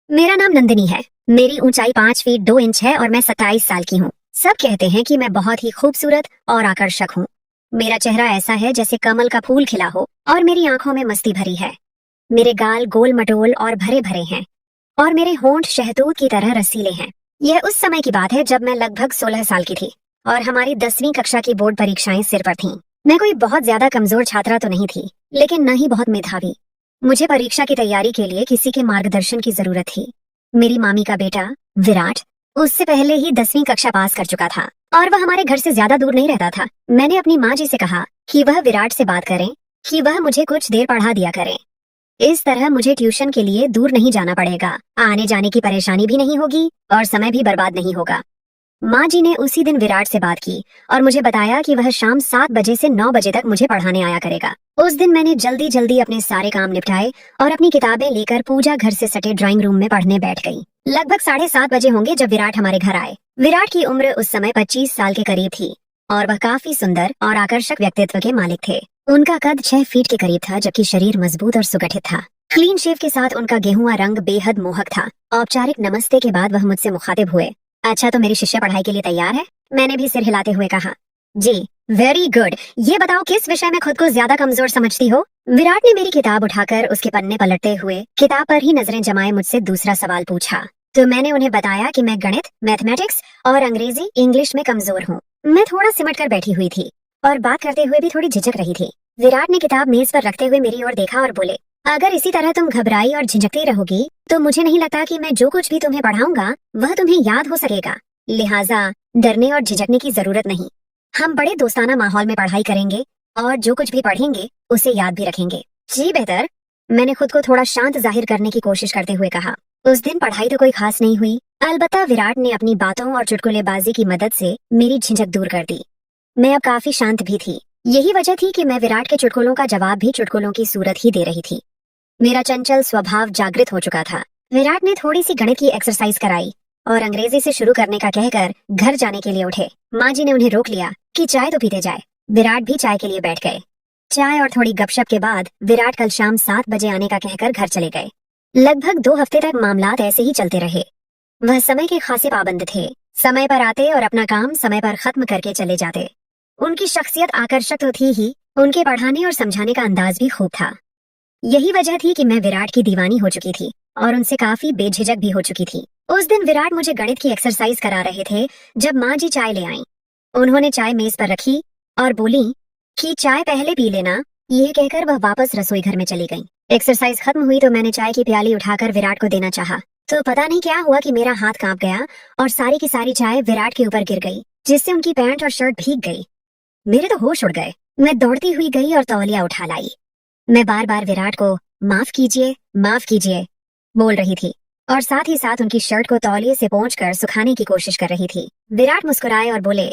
मेरा नाम नंदिनी है। मेरी ऊंचाई 5 फीट 2 इंच है और मैं 27 साल की हूँ। सब कहते हैं कि मैं बहुत ही खूबसूरत और आकर्षक हूँ। मेरा चेहरा ऐसा है जैसे कमल का फूल खिला हो और मेरी आंखों में मस्ती भरी है। मेरे गाल गोल मटोल और भरे भरे हैं और मेरे होंठ शहतूत की तरह रसीले हैं। यह उस समय की बात है जब मैं लगभग 16 साल की थी और हमारी 10वीं कक्षा की बोर्ड परीक्षाएं सिर पर थीं। मैं कोई बहुत ज्यादा कमजोर छात्रा तो नहीं थी, लेकिन न ही बहुत मेधावी। मुझे परीक्षा की तैयारी के लिए किसी के मार्गदर्शन की जरूरत थी। मेरी मामी का बेटा विराट उससे पहले ही 10वीं कक्षा पास कर चुका था और वह हमारे घर से ज्यादा दूर नहीं रहता था। मैंने अपनी माँ जी से कहा कि वह विराट से बात करें कि वह मुझे कुछ देर पढ़ा दिया करें। इस तरह मुझे ट्यूशन के लिए दूर नहीं जाना पड़ेगा, आने जाने की परेशानी भी नहीं होगी और समय भी बर्बाद नहीं होगा। माँ जी ने उसी दिन विराट से बात की और मुझे बताया कि वह शाम 7 बजे से 9 बजे तक मुझे पढ़ाने आया करेगा। उस दिन मैंने जल्दी जल्दी अपने सारे काम निपटाए और अपनी किताबें लेकर पूजा घर से सटे ड्राइंग रूम में पढ़ने बैठ गई। लगभग 7:30 बजे होंगे जब विराट हमारे घर आए। विराट की उम्र उस समय 25 साल के करीब थी और वह काफी सुंदर और आकर्षक व्यक्तित्व के मालिक थे। उनका कद 6 फीट के करीब था, जबकि शरीर मजबूत और सुगठित था। क्लीन शेव के साथ उनका गेहुआ रंग बेहद मोहक था। औपचारिक नमस्ते के बाद वह मुझसे मुखातिब हुए। अच्छा, तो मेरी शिष्या पढ़ाई के लिए तैयार है? मैंने भी सिर हिलाते हुए कहा, जी। Very good. ये बताओ किस विषय में खुद को ज्यादा कमजोर समझती हो? विराट ने मेरी किताब उठाकर उसके पन्ने पलटते हुए किताब पर ही नजरें जमाए मुझसे दूसरा सवाल पूछा। तो मैंने उन्हें बताया कि मैं गणित, मैथमेटिक्स और अंग्रेजी इंग्लिश में कमजोर हूँ। मैं थोड़ा सिमट कर बैठी हुई थी और बात करते हुए भी थोड़ी झिझक रही थी। विराट ने किताब मेज पर रखते हुए मेरी ओर देखा और बोले, अगर इसी तरह तुम घबराई और झिझकती रहोगी तो मुझे नहीं लगता कि मैं जो कुछ भी तुम्हें पढ़ाऊंगा वह तुम्हें याद हो सकेगा। लिहाजा डरने और झिझकने की जरूरत नहीं। हम बड़े दोस्ताना माहौल में पढ़ाई करेंगे और जो कुछ भी पढ़ेंगे उसे याद भी रखेंगे। जी बेहतर। मैंने खुद को थोड़ा शांत जाहिर करने की कोशिश करते हुए कहा। उस दिन पढ़ाई तो कोई खास नहीं हुई, अलबत्ता विराट ने अपनी बातों और चुटकुलेबाजी की मदद से मेरी झिझक दूर कर दी। मैं अब काफी शांत भी थी। यही वजह थी कि मैं विराट के चुटकुलों का जवाब भी चुटकुलों की सूरत ही दे रही थी। मेरा चंचल स्वभाव जागृत हो चुका था। विराट ने थोड़ी सी गणित की एक्सरसाइज कराई और अंग्रेजी से शुरू करने का कहकर घर जाने के लिए उठे। माँ जी ने उन्हें रोक लिया कि चाय तो पीते जाए। विराट भी चाय के लिए बैठ गए। चाय और थोड़ी गपशप के बाद विराट कल शाम 7 बजे आने का कहकर घर चले गए। लगभग 2 हफ्ते तक मामलात ऐसे ही चलते रहे। वह समय के खासे पाबंद थे, समय पर आते और अपना काम समय पर खत्म करके चले जाते। उनकी शख्सियत आकर्षक तो थी ही, उनके पढ़ाने और समझाने का अंदाज भी खूब था। यही वजह थी कि मैं विराट की दीवानी हो चुकी थी और उनसे काफी बेझिझक भी हो चुकी थी। उस दिन विराट मुझे गणित की एक्सरसाइज करा रहे थे जब माँ जी चाय ले आईं। उन्होंने चाय मेज पर रखी और बोली कि चाय पहले पी लेना। ये कहकर वह वापस रसोई घर में चली गईं। एक्सरसाइज खत्म हुई तो मैंने चाय की प्याली उठाकर विराट को देना चाहा, तो पता नहीं क्या हुआ कि मेरा हाथ कांप गया और सारी की सारी चाय विराट के ऊपर गिर गई, जिससे उनकी पैंट और शर्ट भीग गई। मेरे तो होश उड़ गए। मैं दौड़ती हुई गई और तौलिया उठा लाई। मैं बार बार विराट को माफ कीजिए बोल रही थी और साथ ही साथ उनकी शर्ट को तौलिए से पोंछकर सुखाने की कोशिश कर रही थी। विराट मुस्कुराए और बोले,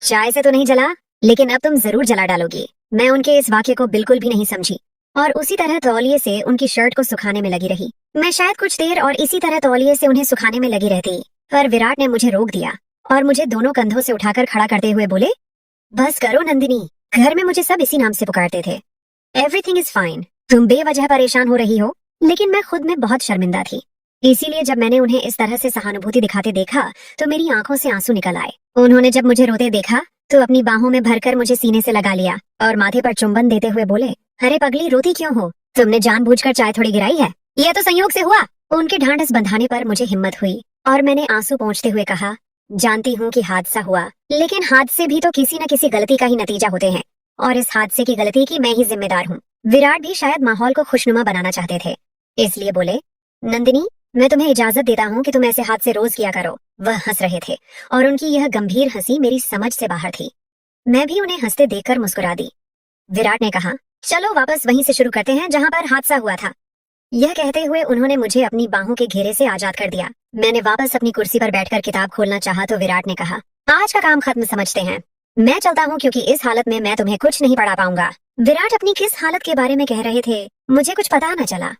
चाय से तो नहीं जला, लेकिन अब तुम जरूर जला डालोगी। मैं उनके इस वाक्य को बिल्कुल भी नहीं समझी और उसी तरह तौलिए से उनकी शर्ट को सुखाने में लगी रही। मैं शायद कुछ देर और इसी तरह तौलिए से उन्हें सुखाने में लगी रहती, पर विराट ने मुझे रोक दिया और मुझे दोनों कंधों से उठाकर खड़ा करते हुए बोले, बस करो नंदिनी, घर में मुझे सब इसी नाम से पुकारते थे। Everything is fine. तुम बेवजह परेशान हो रही हो। लेकिन मैं खुद में बहुत शर्मिंदा थी, इसीलिए जब मैंने उन्हें इस तरह से सहानुभूति दिखाते देखा तो मेरी आंखों से आंसू निकल आए। उन्होंने जब मुझे रोते देखा तो अपनी बाहों में भरकर मुझे सीने से लगा लिया और माथे पर चुंबन देते हुए बोले, अरे पगली, रोती क्यों हो? तुमने जानबूझकर चाय थोड़ी गिराई है? यह तो संयोग से हुआ। उनके ढांढस बंधाने पर मुझे हिम्मत हुई और मैंने आंसू पोंछते हुए कहा, जानती हूँ कि हादसा हुआ, लेकिन हादसे भी तो किसी न किसी गलती का ही नतीजा होते हैं और इस हादसे की गलती की मैं ही जिम्मेदार हूँ। विराट भी शायद माहौल को खुशनुमा बनाना चाहते थे, इसलिए बोले, नंदिनी, मैं तुम्हें इजाजत देता हूँ कि तुम ऐसे हादसे रोज किया करो। वह हंस रहे थे और उनकी यह गंभीर हंसी मेरी समझ से बाहर थी। मैं भी उन्हें हंसते देखकर मुस्कुरा दी। विराट ने कहा, चलो वापस वहीं से शुरू करते हैं जहाँ पर हादसा हुआ था। यह कहते हुए उन्होंने मुझे अपनी बाहों के घेरे से आजाद कर दिया। मैंने वापस अपनी कुर्सी पर बैठकर किताब खोलना चाहा तो विराट ने कहा, आज का काम खत्म समझते हैं, मैं चलता हूँ क्योंकि इस हालत में मैं तुम्हें कुछ नहीं पढ़ा पाऊंगा। विराट अपनी किस हालत के बारे में कह रहे थे मुझे कुछ पता न चला।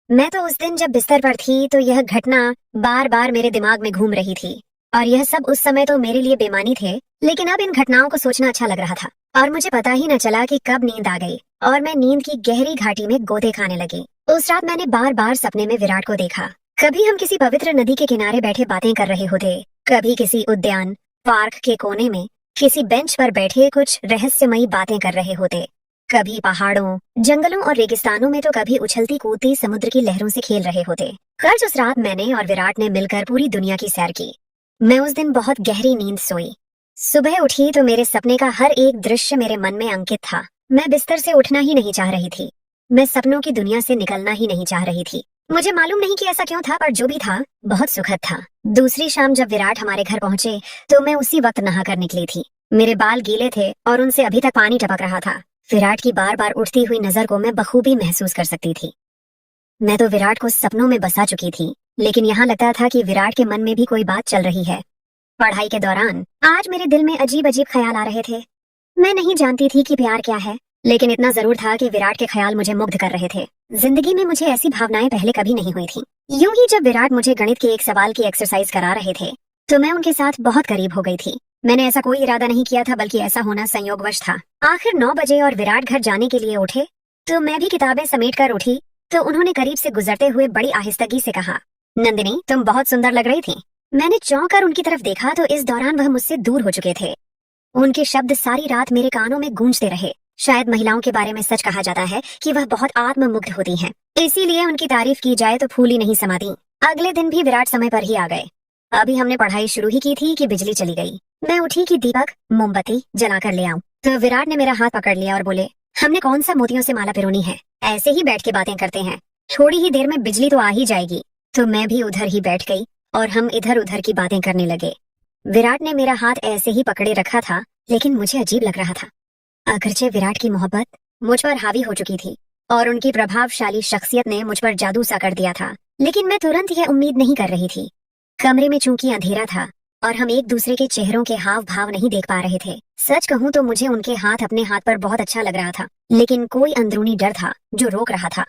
मैं तो उस दिन जब बिस्तर पर थी तो यह घटना बार बार मेरे दिमाग में घूम रही थी और यह सब उस समय तो मेरे लिए बेमानी थे, लेकिन अब इन घटनाओं को सोचना अच्छा लग रहा था और मुझे पता ही न चला कि कब नींद आ गई और मैं नींद की गहरी घाटी में गोते खाने लगी। उस रात मैंने बार बार सपने में विराट को देखा। कभी हम किसी पवित्र नदी के किनारे बैठे बातें कर रहे होते, कभी किसी उद्यान पार्क के कोने में किसी बेंच पर बैठे कुछ रहस्यमयी बातें कर रहे होते, कभी पहाड़ों जंगलों और रेगिस्तानों में, तो कभी उछलती कूदती समुद्र की लहरों से खेल रहे होते। कर्ज उस रात मैंने और विराट ने मिलकर पूरी दुनिया की सैर की। मैं उस दिन बहुत गहरी नींद सोई। सुबह उठी तो मेरे सपने का हर एक दृश्य मेरे मन में अंकित था। मैं बिस्तर से उठना ही नहीं चाह रही थी। मैं सपनों की दुनिया से निकलना ही नहीं चाह रही थी। मुझे मालूम नहीं कि ऐसा क्यों था, पर जो भी था बहुत सुखद था। दूसरी शाम जब विराट हमारे घर पहुंचे तो मैं उसी वक्त नहाकर निकली थी। मेरे बाल गीले थे और उनसे अभी तक पानी टपक रहा था। विराट की बार बार उठती हुई नजर को मैं बखूबी महसूस कर सकती थी। मैं तो विराट को सपनों में बसा चुकी थी, लेकिन यहाँ लगता था कि विराट के मन में भी कोई बात चल रही है। पढ़ाई के दौरान आज मेरे दिल में अजीब अजीब ख्याल आ रहे थे। मैं नहीं जानती थी कि प्यार क्या है, लेकिन इतना जरूर था कि विराट के ख्याल मुझे मुग्ध कर रहे थे। जिंदगी में मुझे ऐसी भावनाएं पहले कभी नहीं हुई थी। यूं ही जब विराट मुझे गणित के एक सवाल की एक्सरसाइज करा रहे थे तो मैं उनके साथ बहुत करीब हो गई थी। मैंने ऐसा कोई इरादा नहीं किया था, बल्कि ऐसा होना संयोगवश था। आखिर 9 बजे और विराट घर जाने के लिए उठे तो मैं भी किताबें समेट कर उठी तो उन्होंने करीब से गुजरते हुए बड़ी आहिस्तगी से कहा, नंदिनी तुम बहुत सुंदर लग रही थी। मैंने चौंक कर उनकी तरफ देखा तो इस दौरान वह मुझसे दूर हो चुके थे। उनके शब्द सारी रात मेरे कानों में गूंजते रहे। शायद महिलाओं के बारे में सच कहा जाता है कि वह बहुत आत्ममुग्ध होती हैं, इसीलिए उनकी तारीफ की जाए तो फूल ही नहीं समाती। अगले दिन भी विराट समय पर ही आ गए। अभी हमने पढ़ाई शुरू ही की थी कि बिजली चली गई। मैं उठी कि दीपक मोमबत्ती जलाकर ले आऊं, तो विराट ने मेरा हाथ पकड़ लिया और बोले, हमने कौन सा मोतियों से माला पिरोनी है, ऐसे ही बैठ के बातें करते हैं, थोड़ी ही देर में बिजली तो आ ही जाएगी। तो मैं भी उधर ही बैठ गई और हम इधर उधर की बातें करने लगे। विराट ने मेरा हाथ ऐसे ही पकड़े रखा था, लेकिन मुझे अजीब लग रहा था। अगरचे विराट की मोहब्बत मुझ पर हावी हो चुकी थी और उनकी प्रभावशाली शख्सियत ने मुझ पर जादू सा कर दिया था, लेकिन मैं तुरंत यह उम्मीद नहीं कर रही थी। कमरे में चूंकि अंधेरा था और हम एक दूसरे के चेहरों के हाव भाव नहीं देख पा रहे थे। सच कहूँ तो मुझे उनके हाथ अपने हाथ पर बहुत अच्छा लग रहा था, लेकिन कोई अंदरूनी डर था जो रोक रहा था।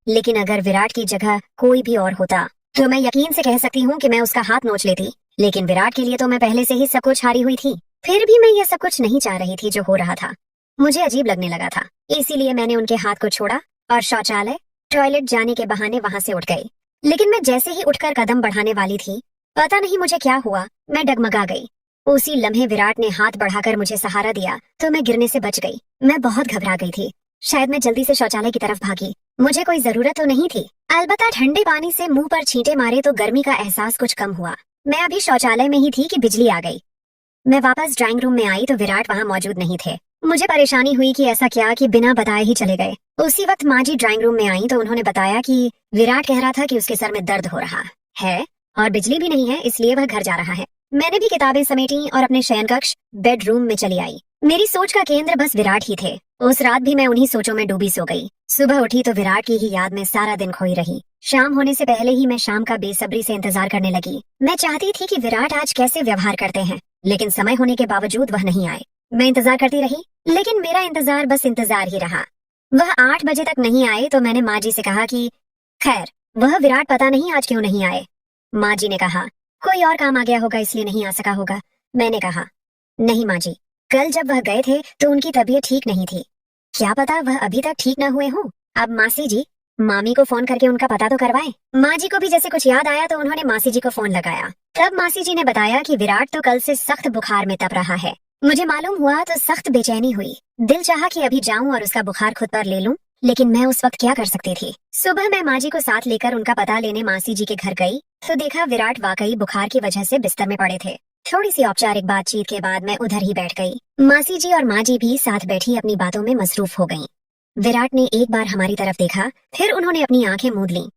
लेकिन अगर विराट की जगह कोई भी और होता तो मैं यकीन से कह सकती हूँ कि मैं उसका हाथ नोच लेती, लेकिन विराट के लिए तो मैं पहले से ही सब कुछ हारी हुई थी। फिर भी मैं यह सब कुछ नहीं चाह रही थी जो हो रहा था। मुझे अजीब लगने लगा था, इसीलिए मैंने उनके हाथ को छोड़ा और शौचालय टॉयलेट जाने के बहाने वहां से उठ गई। लेकिन मैं जैसे ही उठकर कदम बढ़ाने वाली थी, पता नहीं मुझे क्या हुआ, मैं डगमगा गई। उसी लम्हे विराट ने हाथ बढ़ाकर मुझे सहारा दिया तो मैं गिरने से बच गई। मैं बहुत घबरा गई थी। शायद मैं जल्दी से शौचालय की तरफ भागी। मुझे कोई जरूरत तो नहीं थी, अलबत्ता ठंडे पानी से मुंह पर छींटे मारे तो गर्मी का एहसास कुछ कम हुआ। मैं अभी शौचालय में ही थी कि बिजली आ गई। मैं वापस ड्राइंग रूम में आई तो विराट वहाँ मौजूद नहीं थे। मुझे परेशानी हुई कि ऐसा क्या कि बिना बताए ही चले गए। उसी वक्त माँ जी ड्राइंग रूम में आई तो उन्होंने बताया कि विराट कह रहा था कि उसके सर में दर्द हो रहा है और बिजली भी नहीं है, इसलिए वह घर जा रहा है। मैंने भी किताबें समेटी और अपने शयन कक्ष बेडरूम में चली आई। मेरी सोच का केंद्र बस विराट ही थे। उस रात भी मैं उन्हीं सोचों में डूबी सो गई। सुबह उठी तो विराट की ही याद में सारा दिन खोई रही। शाम होने से पहले ही मैं शाम का बेसब्री से इंतजार करने लगी। मैं चाहती थी कि विराट आज कैसे व्यवहार करते हैं, लेकिन समय होने के बावजूद वह नहीं आए। मैं इंतजार करती रही, लेकिन मेरा इंतजार बस इंतजार ही रहा। वह 8 बजे तक नहीं आए तो मैंने माँ जी से कहा कि खैर वह विराट पता नहीं आज क्यों नहीं आए। माँ जी ने कहा कोई और काम आ गया होगा इसलिए नहीं आ सका होगा। मैंने कहा नहीं माँ जी, कल जब वह गए थे तो उनकी तबीयत ठीक नहीं थी। क्या पता वह अभी तक ठीक न हुए हों। अब मासी जी मामी को फोन करके उनका पता तो करवाएं। माँ जी को भी जैसे कुछ याद आया तो उन्होंने मासी जी को फोन लगाया। तब मासी जी ने बताया कि विराट तो कल से सख्त बुखार में तप रहा है। मुझे मालूम हुआ तो सख्त बेचैनी हुई। दिल चाहा कि अभी जाऊं और उसका बुखार खुद पर ले लूं, लेकिन मैं उस वक्त क्या कर सकती थी। सुबह मैं माँ जी को साथ लेकर उनका पता लेने मासी जी के घर गई तो देखा विराट वाकई बुखार की वजह से बिस्तर में पड़े थे। थोड़ी सी औपचारिक बातचीत के बाद मैं उधर ही बैठ गई। मासी जी और माँ जी भी साथ बैठी अपनी बातों में मसरूफ हो गईं। विराट ने एक बार हमारी तरफ देखा, फिर उन्होंने अपनी आंखें मूंद लीं।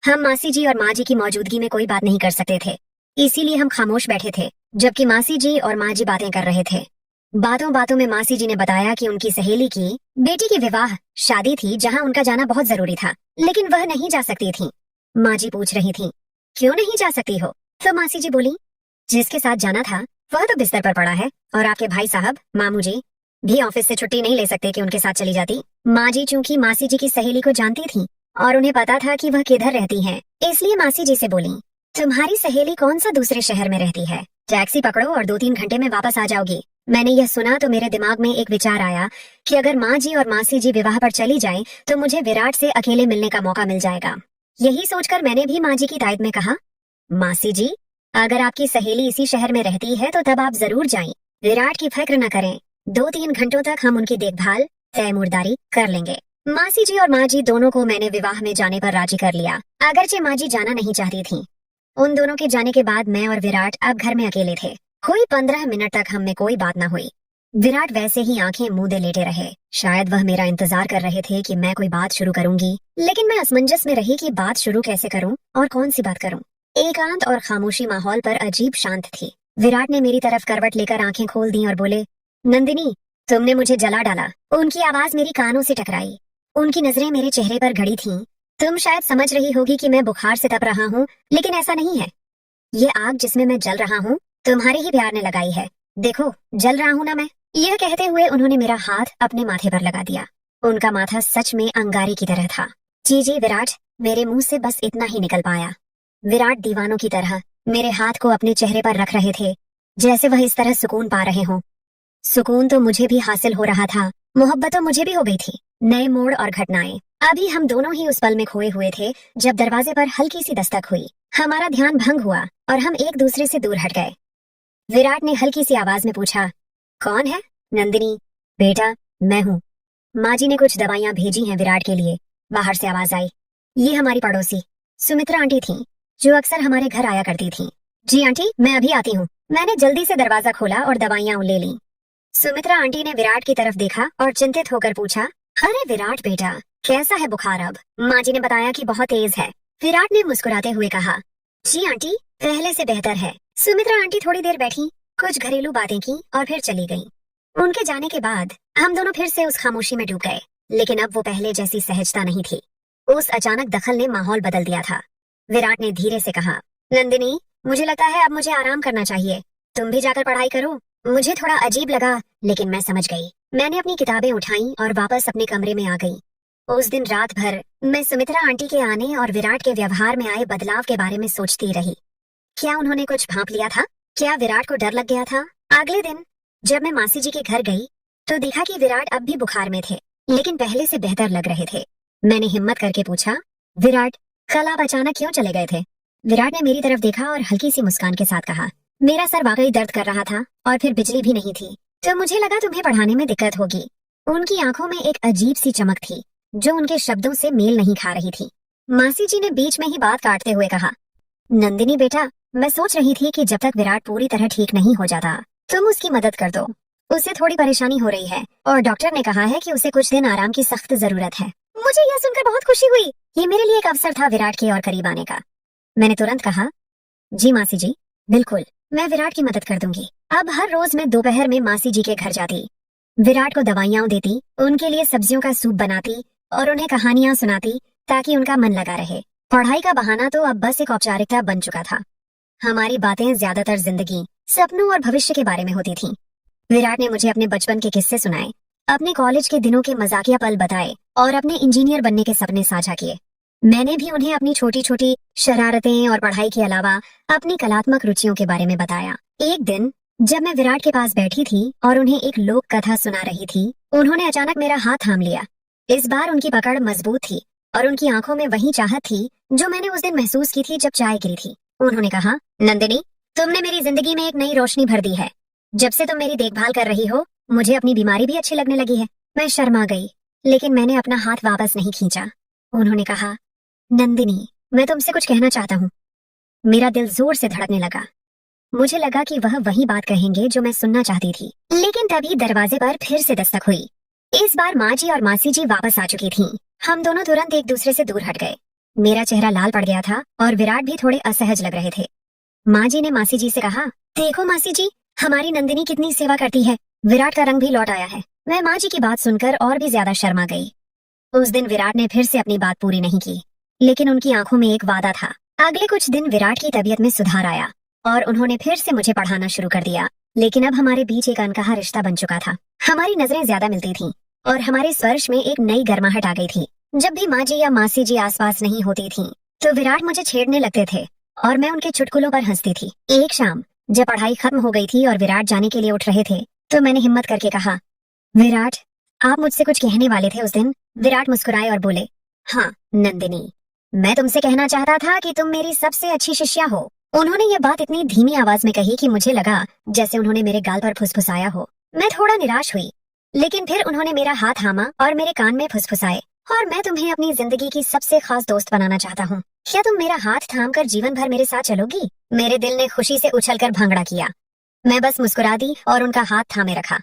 हम मासी जी और माँ जी की मौजूदगी में कोई बात नहीं कर सकते थे, इसीलिए हम खामोश बैठे थे, जबकि मासी जी और माँ जी बातें कर रहे थे। बातों बातों में मासी जी ने बताया कि उनकी सहेली की बेटी की विवाह शादी थी जहाँ उनका जाना बहुत जरूरी था, लेकिन वह नहीं जा सकती थी। माँ जी पूछ रही थी क्यों नहीं जा सकती हो, तो मासी जी बोली जिसके साथ जाना था वह तो बिस्तर पर पड़ा है और आपके भाई साहब मामू जी भी ऑफिस से छुट्टी नहीं ले सकते कि उनके साथ चली जाती। माँ जी चूंकि मासी जी की सहेली को जानती थी और उन्हें पता था कि वह किधर रहती हैं, इसलिए मासी जी से बोली तुम्हारी सहेली कौन सा दूसरे शहर में रहती है, टैक्सी पकड़ो और 2-3 घंटे में वापस आ जाओगी। मैंने यह सुना तो मेरे दिमाग में एक विचार आया कि अगर माँ जी और मासी जी विवाह पर चली जाएं तो मुझे विराट से अकेले मिलने का मौका मिल जाएगा। यही सोचकर मैंने भी माँ जी की तायद में कहा, मासी जी, अगर आपकी सहेली इसी शहर में रहती है तो तब आप जरूर जाएं। विराट की फिक्र न करें, 2-3 घंटों तक हम उनकी देखभाल तैमूरदारी कर लेंगे। मासी जी और माँ जी दोनों को मैंने विवाह में जाने पर राजी कर लिया, अगरचे माँ जी जाना नहीं चाहती थी। उन दोनों के जाने के बाद मैं और विराट अब घर में अकेले थे। कोई 15 मिनट तक हम में कोई बात न हुई। विराट वैसे ही आंखें मूंदे लेटे रहे। शायद वह मेरा इंतजार कर रहे थे कि मैं कोई बात शुरू करूंगी, लेकिन मैं असमंजस में रही कि बात शुरू कैसे करूं और कौन सी बात करूं। एकांत और खामोशी माहौल पर अजीब शांत थी। विराट ने मेरी तरफ करवट लेकर आंखें खोल दी और बोले, नंदिनी, तुमने मुझे जला डाला। उनकी आवाज मेरी कानों से टकराई। उनकी नजरें मेरे चेहरे पर गड़ी थीं। तुम शायद समझ रही होगी कि मैं बुखार से तप रहा हूँ, लेकिन ऐसा नहीं है। ये आग जिसमें मैं जल रहा हूँ तुम्हारे ही प्यार ने लगाई है। देखो, जल रहा हूँ ना मैं। यह कहते हुए उन्होंने मेरा हाथ अपने माथे पर लगा दिया। उनका माथा सच में अंगारे की तरह था। जी जी विराट, मेरे मुंह से बस इतना ही निकल पाया। विराट दीवानों की तरह मेरे हाथ को अपने चेहरे पर रख रहे थे, जैसे वह इस तरह सुकून पा रहे हों। सुकून तो मुझे भी हासिल हो रहा था, मोहब्बत तो मुझे भी हो गई थी। नए मोड़ और घटनाएं। अभी हम दोनों ही उस पल में खोए हुए थे जब दरवाजे पर हल्की सी दस्तक हुई। हमारा ध्यान भंग हुआ और हम एक दूसरे से दूर हट गए। विराट ने हल्की सी आवाज में पूछा, कौन है? नंदिनी, बेटा, मैं हूँ। माँ जी ने कुछ दवाइयाँ भेजी हैं विराट के लिए। बाहर से आवाज आई। ये हमारी पड़ोसी सुमित्रा आंटी थी, जो अक्सर हमारे घर आया करती थी। जी आंटी, मैं अभी आती हूँ। मैंने जल्दी से दरवाजा खोला और दवाइयाँ ले ली। सुमित्रा आंटी ने विराट की तरफ देखा और चिंतित होकर पूछा, अरे विराट बेटा, कैसा है बुखार अब? माँ जी ने बताया कि बहुत तेज है। विराट ने मुस्कुराते हुए कहा, जी आंटी, पहले से बेहतर है। सुमित्रा आंटी थोड़ी देर बैठी, कुछ घरेलू बातें की और फिर चली गईं। उनके जाने के बाद हम दोनों फिर से उस खामोशी में डूब गए, लेकिन अब वो पहले जैसी सहजता नहीं थी। उस अचानक दखल ने माहौल बदल दिया था। विराट ने धीरे से कहा, नंदिनी, मुझे लगता है अब मुझे आराम करना चाहिए। तुम भी जाकर पढ़ाई करो। मुझे थोड़ा अजीब लगा, लेकिन मैं समझ गई। मैंने अपनी किताबें उठाई और वापस अपने कमरे में आ गई। उस दिन रात भर मैं सुमित्रा आंटी के आने और विराट के व्यवहार में आए बदलाव के बारे में सोचती रही। क्या उन्होंने कुछ भांप लिया था? क्या विराट को डर लग गया था? अगले दिन जब मैं मासी जी के घर गई तो देखा कि विराट अब भी बुखार में थे, लेकिन पहले से बेहतर लग रहे थे। मैंने हिम्मत करके पूछा, विराट, कल आप अचानक क्यों चले गए थे? विराट ने मेरी तरफ देखा और हल्की सी मुस्कान के साथ कहा, मेरा सर वाकई दर्द कर रहा था और फिर बिजली भी नहीं थी, तो मुझे लगा तुम्हें पढ़ाने में दिक्कत होगी। उनकी आंखों में एक अजीब सी चमक थी जो उनके शब्दों से मेल नहीं खा रही थी। मासी जी ने बीच में ही बात काटते हुए कहा, नंदिनी बेटा, मैं सोच रही थी कि जब तक विराट पूरी तरह ठीक नहीं हो जाता तुम उसकी मदद कर दो। उसे थोड़ी परेशानी हो रही है और डॉक्टर ने कहा है कि उसे कुछ दिन आराम की सख्त जरूरत है। मुझे यह सुनकर बहुत खुशी हुई। ये मेरे लिए एक अवसर था विराट के और करीब आने का। मैंने तुरंत कहा, जी मासी जी, बिल्कुल, मैं विराट की मदद कर दूंगी। अब हर रोज मैं दोपहर में मासी जी के घर जाती, विराट को दवाइयाँ देती, उनके लिए सब्जियों का सूप बनाती और उन्हें कहानियां सुनाती ताकि उनका मन लगा रहे। पढ़ाई का बहाना तो अब बस एक औपचारिकता बन चुका था। हमारी बातें ज्यादातर जिंदगी, सपनों और भविष्य के बारे में होती थीं। विराट ने मुझे अपने बचपन के किस्से सुनाए, अपने कॉलेज के दिनों के मजाकिया पल बताए और अपने इंजीनियर बनने के सपने साझा किए। मैंने भी उन्हें अपनी छोटी छोटी शरारतें और पढ़ाई के अलावा अपनी कलात्मक रुचियों के बारे में बताया। एक दिन जब मैं विराट के पास बैठी थी और उन्हें एक लोक कथा सुना रही थी, उन्होंने अचानक मेरा हाथ थाम लिया। इस बार उनकी पकड़ मजबूत थी और उनकी आंखों में वही चाहत थी जो मैंने उस दिन महसूस की थी जब चाय गिरी थी। उन्होंने कहा, नंदिनी, तुमने मेरी जिंदगी में एक नई रोशनी भर दी है। जब से तुम मेरी देखभाल कर रही हो, मुझे अपनी बीमारी भी अच्छी लगने लगी है। मैं शर्मा गई, लेकिन मैंने अपना हाथ वापस नहीं खींचा। उन्होंने कहा, नंदिनी, मैं तुमसे कुछ कहना चाहता हूँ। मेरा दिल जोर से धड़कने लगा। मुझे लगा कि वह वही बात कहेंगे जो मैं सुनना चाहती थी, लेकिन तभी दरवाजे पर फिर से दस्तक हुई। इस बार माँ जी और मासी जी वापस आ चुकी थीं। हम दोनों तुरंत एक दूसरे से दूर हट गए। मेरा चेहरा लाल पड़ गया था और विराट भी थोड़े असहज लग रहे थे। माँ जी ने मासी जी से कहा, देखो मासी जी, हमारी नंदिनी कितनी सेवा करती है। विराट का रंग भी लौट आया है। मैं माँ जी की बात सुनकर और भी ज्यादा शर्मा गई। उस दिन विराट ने फिर से अपनी बात पूरी नहीं की, लेकिन उनकी आंखों में एक वादा था। अगले कुछ दिन विराट की तबीयत में सुधार आया और उन्होंने फिर से मुझे पढ़ाना शुरू कर दिया। लेकिन अब हमारे बीच एक अनकहा रिश्ता बन चुका था। हमारी नजरें ज्यादा मिलती थीं और हमारे स्पर्श में एक नई गर्माहट आ गई थी। जब भी माँ जी या मासी जी आसपास नहीं होती थीं, तो विराट मुझे छेड़ने लगते थे और मैं उनके चुटकुलों पर हंसती थी। एक शाम जब पढ़ाई खत्म हो गई थी और विराट जाने के लिए उठ रहे थे, तो मैंने हिम्मत करके कहा, विराट, आप मुझसे कुछ कहने वाले थे उस दिन। विराट मुस्कुराए और बोले, हाँ नंदिनी, मैं तुमसे कहना चाहता था कि तुम मेरी सबसे अच्छी शिष्या हो। उन्होंने ये बात इतनी धीमी आवाज में कही कि मुझे लगा जैसे उन्होंने मेरे गाल पर फुसफुसाया हो। मैं थोड़ा निराश हुई, लेकिन फिर उन्होंने मेरा हाथ थामा और मेरे कान में फुसफुसाए, और मैं तुम्हें अपनी जिंदगी की सबसे खास दोस्त बनाना चाहता हूँ। क्या तुम मेरा हाथ थामकर जीवन भर मेरे साथ चलोगी? मेरे दिल ने खुशी से उछलकर भांगड़ा किया। मैं बस मुस्कुरा दी और उनका हाथ थामे रखा।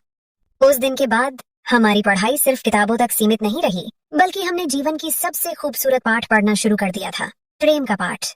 उस दिन के बाद हमारी पढ़ाई सिर्फ किताबों तक सीमित नहीं रही, बल्कि हमने जीवन की सबसे खूबसूरत पाठ पढ़ना शुरू कर दिया था, प्रेम का पाठ।